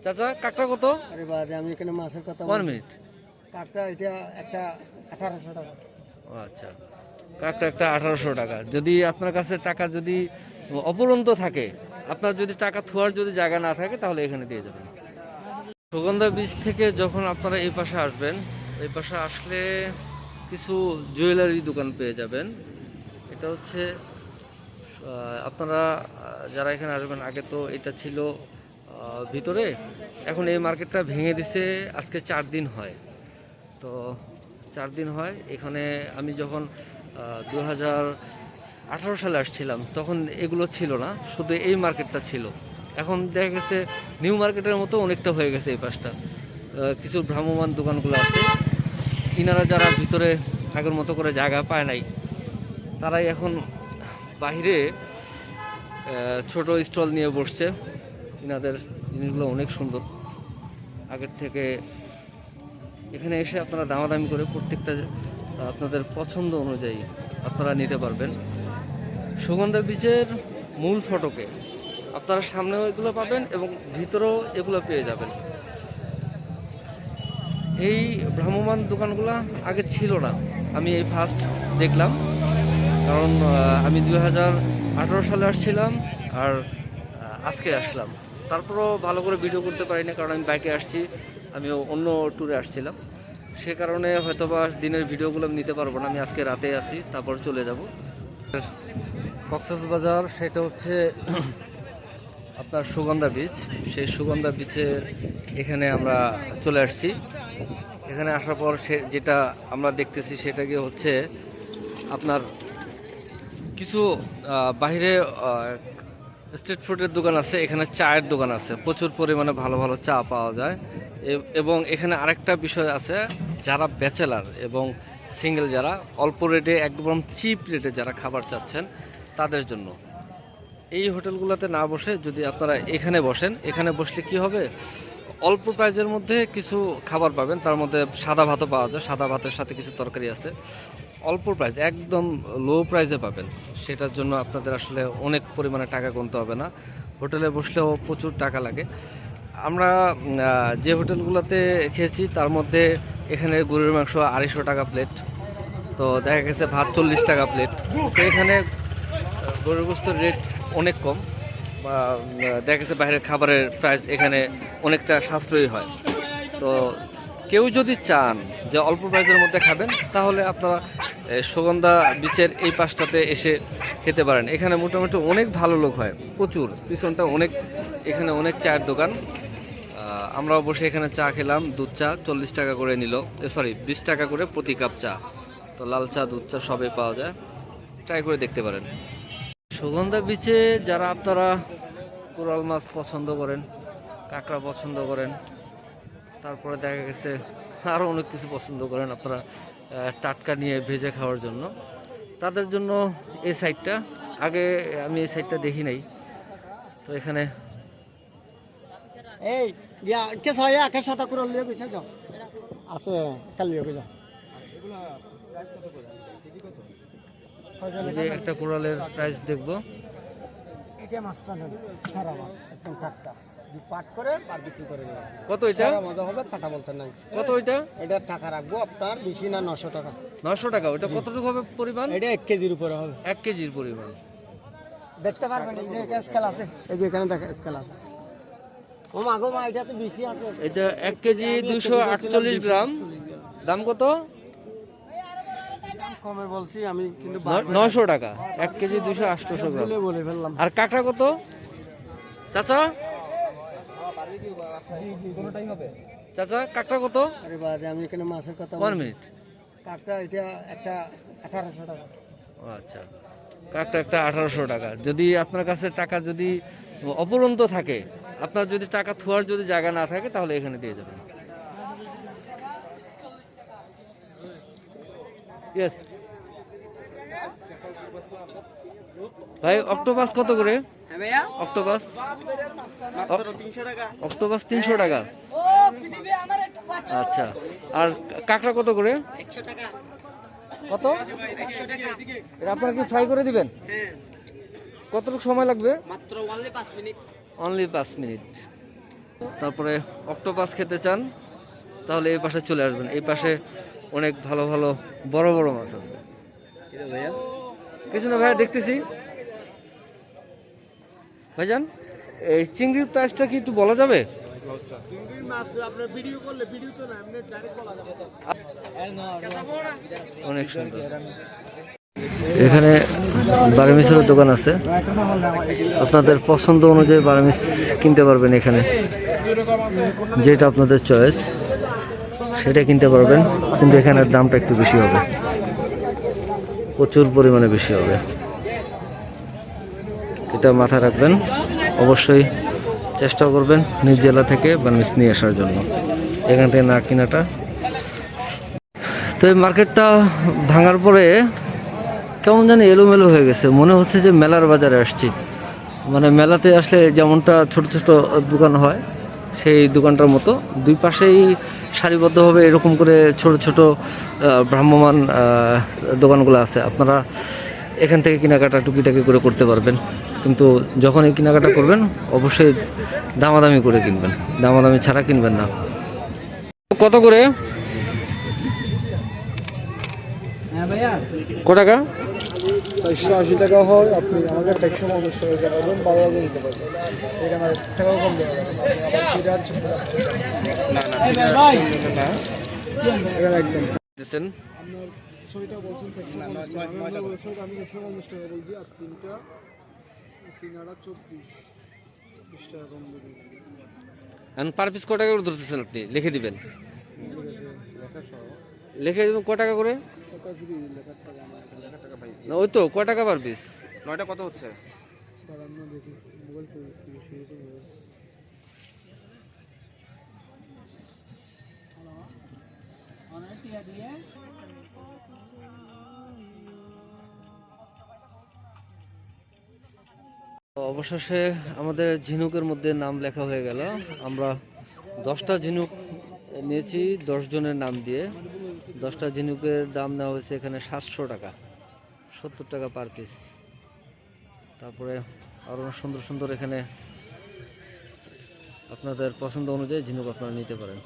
চাচা কাঁকড়া কত? আরে বাদে আমি এখানে মাছের কথা 1 মিনিট। কাকটা এটা একটা 1800 টাকা। ও আচ্ছা, কাঁকড়া একটা 1800 টাকা। যদি আপনার কাছে টাকা যদি অপরন্ত থাকে, আপনার যদি টাকা থোয়ার যদি জায়গা না থাকে, তাহলে এখানে দিয়ে যাবেন। সুগন্ধা বীজ থেকে যখন আপনারা এই পাশে আসবেন, এই পাশে আসলে কিছু জুয়েলারি দোকান পেয়ে যাবেন। এটা হচ্ছে আপনারা যারা এখানে আসবেন, আগে তো এটা ছিল ভিতরে, এখন এই মার্কেটটা ভেঙে দিছে। আজকে 4 দিন হয়, তো 4 দিন হয় এখানে। আমি যখন 2018 সালে আসছিলাম, তখন এগুলো ছিল না, শুধু এই মার্কেটটা ছিল। এখন দেখা গেছে নিউ মার্কেটের মতো অনেকটা হয়ে গেছে এই পাশটা। কিছু ভ্রাম্যমান দোকানগুলো আছে, ইনারা যারা ভিতরে আগের মতো করে জায়গা পায় নাই, তারাই এখন বাইরে ছোট স্টল নিয়ে বসছে। ইনাদের জিনিসগুলো অনেক সুন্দর আগের থেকে। এখানে এসে আপনারা দামাদামি করে প্রত্যেকটা আপনাদের পছন্দ অনুযায়ী আপনারা নিতে পারবেন। সুগন্ধা বীজের মূল ফটকে আপনারা সামনেও এগুলো পাবেন এবং ভিতরেও এগুলো পেয়ে যাবেন। এই ভ্রাম্যমান দোকানগুলো আগে ছিল না, আমি এই ফার্স্ট দেখলাম। কারণ আমি 2018 সালে আসছিলাম আর আজকে আসলাম। তারপরও ভালো করে ভিডিও করতে পারি না, কারণ আমি বাইকে আসছি, আমি অন্য ট্যুরে আসছিলাম। সে কারণে হয়তোবা দিনের ভিডিওগুলো আমি নিতে পারবো না। আমি আজকে রাতে আসি, তারপর চলে যাব কক্সবাজার। সেটা হচ্ছে আপনার সুগন্ধা বীচ। সেই সুগন্ধা বীচে এখানে আমরা চলে আসছি। এখানে আসার পর যেটা আমরা দেখতেছি সেটা কি হচ্ছে আপনার কিছু বাইরে স্ট্রিট ফুডের দোকান আছে, এখানে চায়ের দোকান আছে, প্রচুর পরিমাণে ভালো ভালো চা পাওয়া যায়। এবং এখানে আরেকটা বিষয় আছে, যারা ব্যাচেলার এবং সিঙ্গেল, যারা অল্প রেটে একদম চিপ রেটে যারা খাবার চাচ্ছেন, তাদের জন্য এই হোটেলগুলোতে না বসে যদি আপনারা এখানে বসেন, এখানে বসলে কি হবে, অল্প প্রাইজের মধ্যে কিছু খাবার পাবেন। তার মধ্যে সাদা ভাতও পাওয়া যায়, সাদা ভাতের সাথে কিছু তরকারি আছে, অল্প প্রাইস, একদম লো প্রাইসে পাবেন। সেটার জন্য আপনাদের আসলে অনেক পরিমাণে টাকা গুনতে হবে না। হোটেলে বসলেও প্রচুর টাকা লাগে। আমরা যে হোটেলগুলোতে খেয়েছি তার মধ্যে এখানে গরুর মাংস 250 টাকা প্লেট, তো দেখা গেছে ভাত 40 টাকা প্লেট। তো এখানে গরুর গোস্তের রেট অনেক কম, বা দেখা গেছে বাইরের খাবারের প্রাইস এখানে অনেকটা সাশ্রয়ী হয়। তো কেউ যদি চান যে অল্প প্রাইসের মধ্যে খাবেন, তাহলে আপনারা সুগন্ধা বিচের এই পাশটাতে এসে খেতে পারেন। এখানে মোটামুটি অনেক ভালো লোক হয়, প্রচুর, পিছনটা অনেক, এখানে অনেক চায়ের দোকান। আমরাও বসে এখানে চা খেলাম, দুধ চা 40 টাকা করে নিল, 20 টাকা করে প্রতি কাপ চা। তো লাল চা, দুধ চা সবই পাওয়া যায়, ট্রাই করে দেখতে পারেন। সুগন্ধা বিচে যারা আপনারা কোরাল মাছ পছন্দ করেন, কাঁকড়া পছন্দ করেন, তারপরে দেখা গেছে আরও অনেক কিছু পছন্দ করেন আপনারা টাটকা নিয়ে ভেজে খাওয়ার জন্য, তাদের জন্য এই সাইডটা, আগে আমি এই সাইডটা দেখি নাই। তো এখানে এই ইয়া কে সায়া কে সাতা করে লিয়ে গেছে যাও আছে কাল লিয়ে যাও। এগুলা প্রাইস কত করে, কেজি কত? এই যে একটা কোরালের প্রাইস দেখবো। এটা মাছটা নেন, সারা মাছ একদম টাটকা, পাট করে আর বিক্রি করে দেবেন। কত এটা? মজা হবে, টাকা বলতে নাই। কত এটা? এটা টাকা রাখবো আপনার, বেশি না, 900 টাকা। 900 টাকা। ওটা কতটুকু হবে পরিমাণ? এটা 1 কেজির উপরে হবে। 1 কেজির পরিমাণ দেখতে পারবেন, এই যে স্কেল আছে, এই যে এখানে দেখা স্কেল আছে। ও মা গো মা, এটা তো বেশি আছে। এটা 1 কেজি 248 গ্রাম। দাম কত? কমে বলছি আমি, কিন্তু 900 টাকা 1 কেজি 248 গ্রাম। বলে ফেললাম। আর কাঁকড়া কত চাচা? চাচা কাঁকড়া কত? আরে বাদে আমি এখানে মাছের কথা 1 মিনিট। কাকটা এটা একটা 1800 টাকা। ও আচ্ছা, কাঁকড়া একটা 1800 টাকা। যদি আপনার কাছে টাকা যদি অপরন্ত থাকে, আপনার যদি টাকা থোয়ার যদি জায়গা না থাকে, তাহলে এখানে দিয়ে যাবেন। ইয়েস ভাই, অক্টোপাস কত করে? অক্টোপাস অক্টোপাস 300 টাকা। আচ্ছা, আর কাঁকড়া কত করে? কত? এটা আপনারা কি ফ্রাই করে দিবেন? কতটুকু সময় লাগবে? মাত্র অনলি 5 মিনিট। Only 5 minute. তারপরে অক্টোপাস খেতে চান তাহলে এই পাশে চলে আসবেন। এই পাশে অনেক ভালো ভালো বড় বড় মাছ আছে। ভাইয়া কিছু না ভাইয়া, দেখতেছি ভাইজান, এই চিংড়ির প্রাইসটা কি একটু বলা যাবে? অনেক সুন্দর। এখানে বার্মিসের দোকান আছে, আপনাদের পছন্দ অনুযায়ী বার্মিস কিনতে পারবেন। এখানে যেটা আপনাদের চয়েস সেটা কিনতে পারবেন, কিন্তু এখানের দামটা একটু বেশি হবে, প্রচুর পরিমাণে বেশি হবে। এটা মাথায় রাখবেন, অবশ্যই চেষ্টা করবেন নিজ জেলা থেকে বার্মিস নিয়ে আসার জন্য, এখান থেকে না কিনাটা। তো এই মার্কেটটা ভাঙার পরে কেমন জানি এলোমেলো হয়ে গেছে, মনে হচ্ছে যে মেলার বাজারে আসছি। মানে মেলাতে আসলে যেমনটা ছোট ছোট দোকান হয় সেই দোকানটার মতো, দুই পাশেই সারিবদ্ধভাবে এরকম করে ছোট ছোট ভ্রাম্যমান দোকানগুলো আছে। আপনারা এখান থেকে কেনাকাটা টুকিটাকি করে করতে পারবেন, কিন্তু যখন এই কেনাকাটা করবেন অবশ্যই দামাদামি করে কিনবেন, দামাদামি ছাড়া কিনবেন না। কত করে? কত টাকা? 480 টাকা হয়, আপনি আমাদের 450 টাকা পাবেন, 12 দিতে পারবেন। এখানে টাকাও কম দেওয়া যাবে, এখানে একদম দিচ্ছেন আপনার ছয়টা বলছেন 450 টাকা, আমি 450 টাকা বলছি, আর তিনটা 3 20 টাকা কম দেবেন। এখন পার পিস কত টাকা করে ধরতেছেন আপনি? লিখে দিবেন, লিখে দিবেন কত টাকা করে? না ওই তো কত টাকা পার পিস? 9টা কত হচ্ছে? দেখি মোবাইল অবশেষে আমাদের ঝিনুকের মধ্যে নাম লেখা হয়ে গেল। আমরা 10টা ঝিনুক নিয়েছি 10 জনের নাম দিয়ে। 10টা ঝিনুকের দাম নেওয়া হয়েছে এখানে 700 টাকা, 70 টাকা পার পিস। তারপরে আরও সুন্দর সুন্দর এখানে আপনাদের পছন্দ অনুযায়ী ঝিনুক আপনারা নিতে পারেন।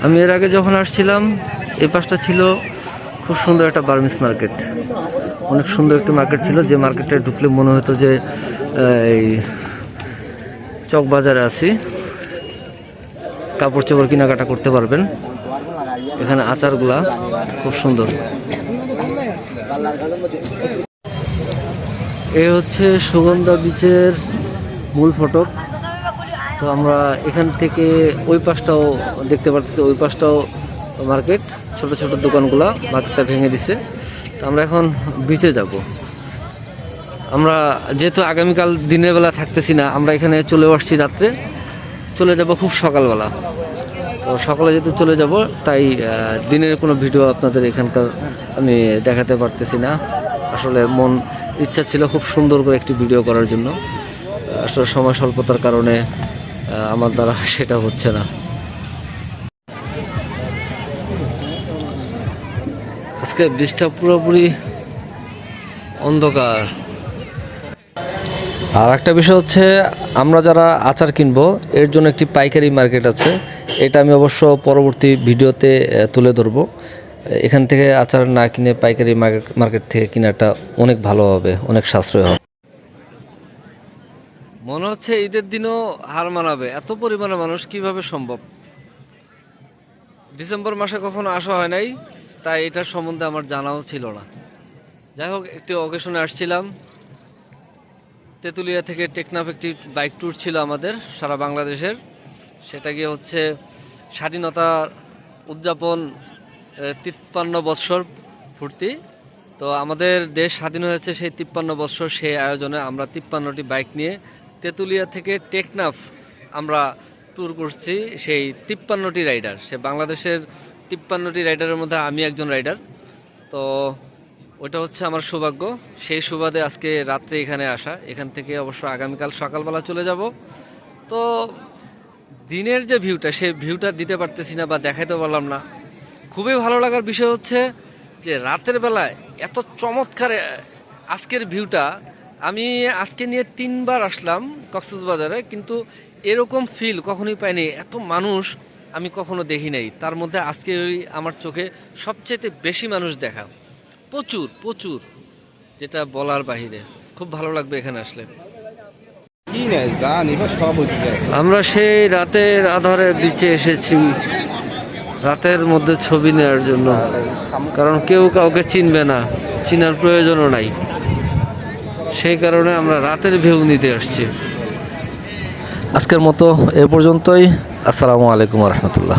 আমি এর আগে যখন আসছিলাম এই পাশটা ছিল খুব সুন্দর একটা বার্মিস মার্কেট, অনেক সুন্দর একটা মার্কেট ছিল, যে মার্কেটে ঢুকলে মনে হতো যে এই চক বাজারে আছি। কাপড় চোপড় কেনাকাটা করতে পারবেন। এখানে আচারগুলা খুব সুন্দর। এই হচ্ছে সুগন্ধা বিচের মূল ফটক। তো আমরা এখান থেকে ওই পাশটাও দেখতে পাচ্ছি, ওই পাশটাও মার্কেট, ছোট ছোট দোকানগুলা মার্কেটটা ভেঙে দিছে। তো আমরা এখন বিচে যাব। আমরা যেহেতু আগামীকাল দিনের বেলা থাকতেছি না, আমরা এখানে চলে আসছি রাত্রে, চলে যাব খুব সকালবেলা। তো সকালে যেহেতু চলে যাব তাই দিনের কোনো ভিডিও আপনাদের এখানকার আমি দেখাতে পারতেছি না। আসলে ইচ্ছা ছিল খুব সুন্দর করে একটি ভিডিও করার জন্য, আসলে সময় স্বল্পতার কারণে আমার দ্বারা সেটা হচ্ছে না। আজকে বৃষ্টিটা পুরোপুরি অন্ধকার। আর একটা বিষয় হচ্ছে, আমরা যারা আচার কিনবো এর জন্য একটি পাইকারি মার্কেট আছে, এটা আমি অবশ্য পরবর্তী ভিডিওতে তুলে ধরবো। এখান থেকে আচার না কিনে পাইকারি মার্কেট থেকে কেনাটা অনেক ভালো হবে, অনেক সাশ্রয় হবে। মনে হচ্ছে ঈদের দিনও হার মানাবে, এত পরিমাণে মানুষ কিভাবে সম্ভব। ডিসেম্বর মাসে কখনো আসা হয় নাই, তাই এটার সম্বন্ধে আমার জানাও ছিল না। যাই হোক, একটি অকেশনে আসছিলাম। তেঁতুলিয়া থেকে টেকনাফ একটি বাইক ট্যুর ছিল আমাদের সারা বাংলাদেশের। সেটা গিয়ে হচ্ছে স্বাধীনতার উদযাপন 53 বৎসর পূর্তি। তো আমাদের দেশ স্বাধীন হয়েছে সেই 53 বৎসর, সেই আয়োজনে আমরা 53টি বাইক নিয়ে তেঁতুলিয়া থেকে টেকনাফ আমরা ট্যুর করছি। সেই 53টি রাইডার, সে বাংলাদেশের 53টি রাইডারের মধ্যে আমি একজন রাইডার। তো ওটা হচ্ছে আমার সৌভাগ্য, সেই সুবাদে আজকে রাত্রে এখানে আসা। এখান থেকে অবশ্য আগামীকাল সকালবেলা চলে যাব। তো দিনের যে ভিউটা, সেই ভিউটা দিতে পারতেছি না বা দেখাইতে পারলাম না। খুবই ভালো লাগার বিষয় হচ্ছে যে রাতের বেলায় এত চমৎকার আজকের ভিউটা আমি আজকে নিয়ে 3বার আসলাম কক্সবাজারে, কিন্তু এরকম ফিল কখনোই পাইনি। এত মানুষ আমি কখনো দেখি নাই। তার মধ্যে আজকে আমার চোখে সবচেয়ে বেশি মানুষ দেখা, প্রচুর প্রচুর, যেটা বলার বাহিরে। খুব ভালো লাগবে এখানে আসলে। কি নাই জান এবার সব হইতে যায়। আমরা সেই রাতের আধারে বিচে এসেছি রাতের মধ্যে ছবি নেওয়ার জন্য, কারণ কেউ কাউকে চিনবে না, চিনার প্রয়োজনও নাই। সেই কারণে আমরা রাতের ভিউ নিতে আসছি। আজকের মতো এ পর্যন্তই। আসসালামু আলাইকুম রহমতুল্লাহ।